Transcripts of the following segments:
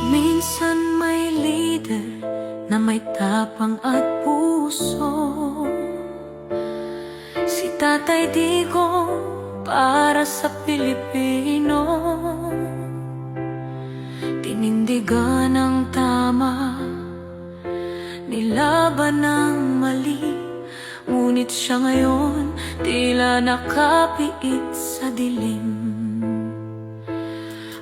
Minsan may leader na may tapang at puso. Si Tatay Digong para sa Pilipino. Tinindigan ang tama, nilaban ang mali. Ngunit siya ngayon tila nakapiit sa dilim.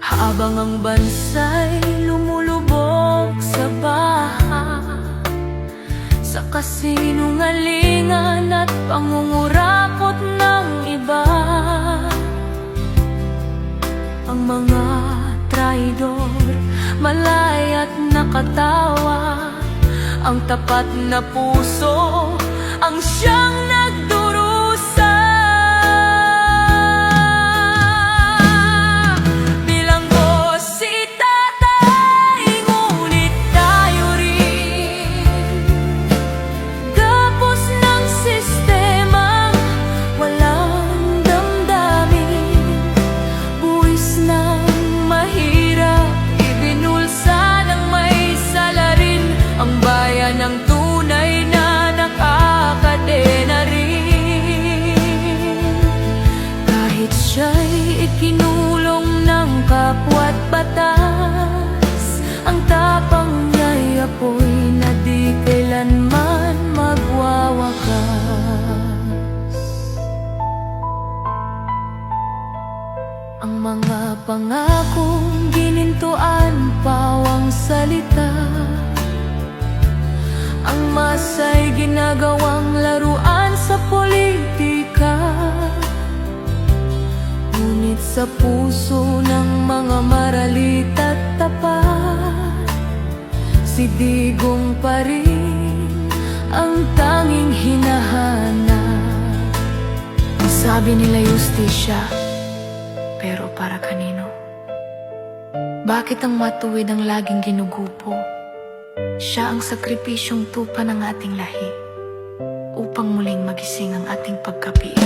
Habang ang bansa'y lumulubog sa baha, sa kasinungalingan at pangungurakot ng iba, ang mga traidor malay at nakatawa. Ang tapat na puso ang siyang nagdurusa. Ng tunay na nakakadena rin. Kahit siya'y ikinulong ng kapwa't batas, ang tapang niya'y apoy na di kailanman magwawakas. Ang mga pangakong ginintuan, pawang salita, ang masa'y ginagawang laruan sa politika. Ngunit sa puso ng mga maralit at tapat, si Digong pa rin ang tanging hinahanap. Sabi nila justisya, pero para kanino? Bakit ang matuwid ang laging ginugupo? Siya ang sakripisyong tupa ng ating lahi upang muling magising ang ating pagkapiit.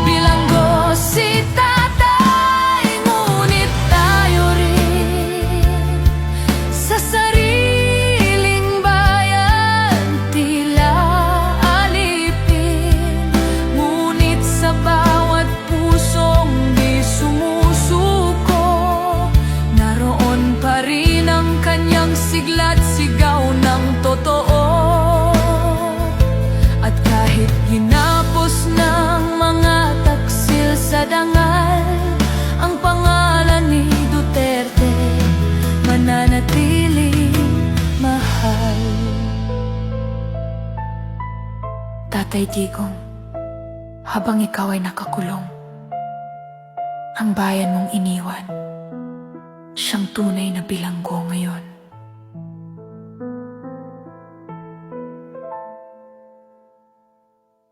Bilanggo si Tatay, ngunit tayo rin sa sariling bayan tila bawat pusong di sumusuko. Naroon pa rin ang kanyang sigla't sigaw ng totoo. At kahit ginapos ng mga taksil sa dangal, ang pangalan ni Duterte mananatiling mahal. Tatay Digong, habang ikaw ay nakakulong, ang bayan mong iniwan, siyang tunay na bilanggo ngayon.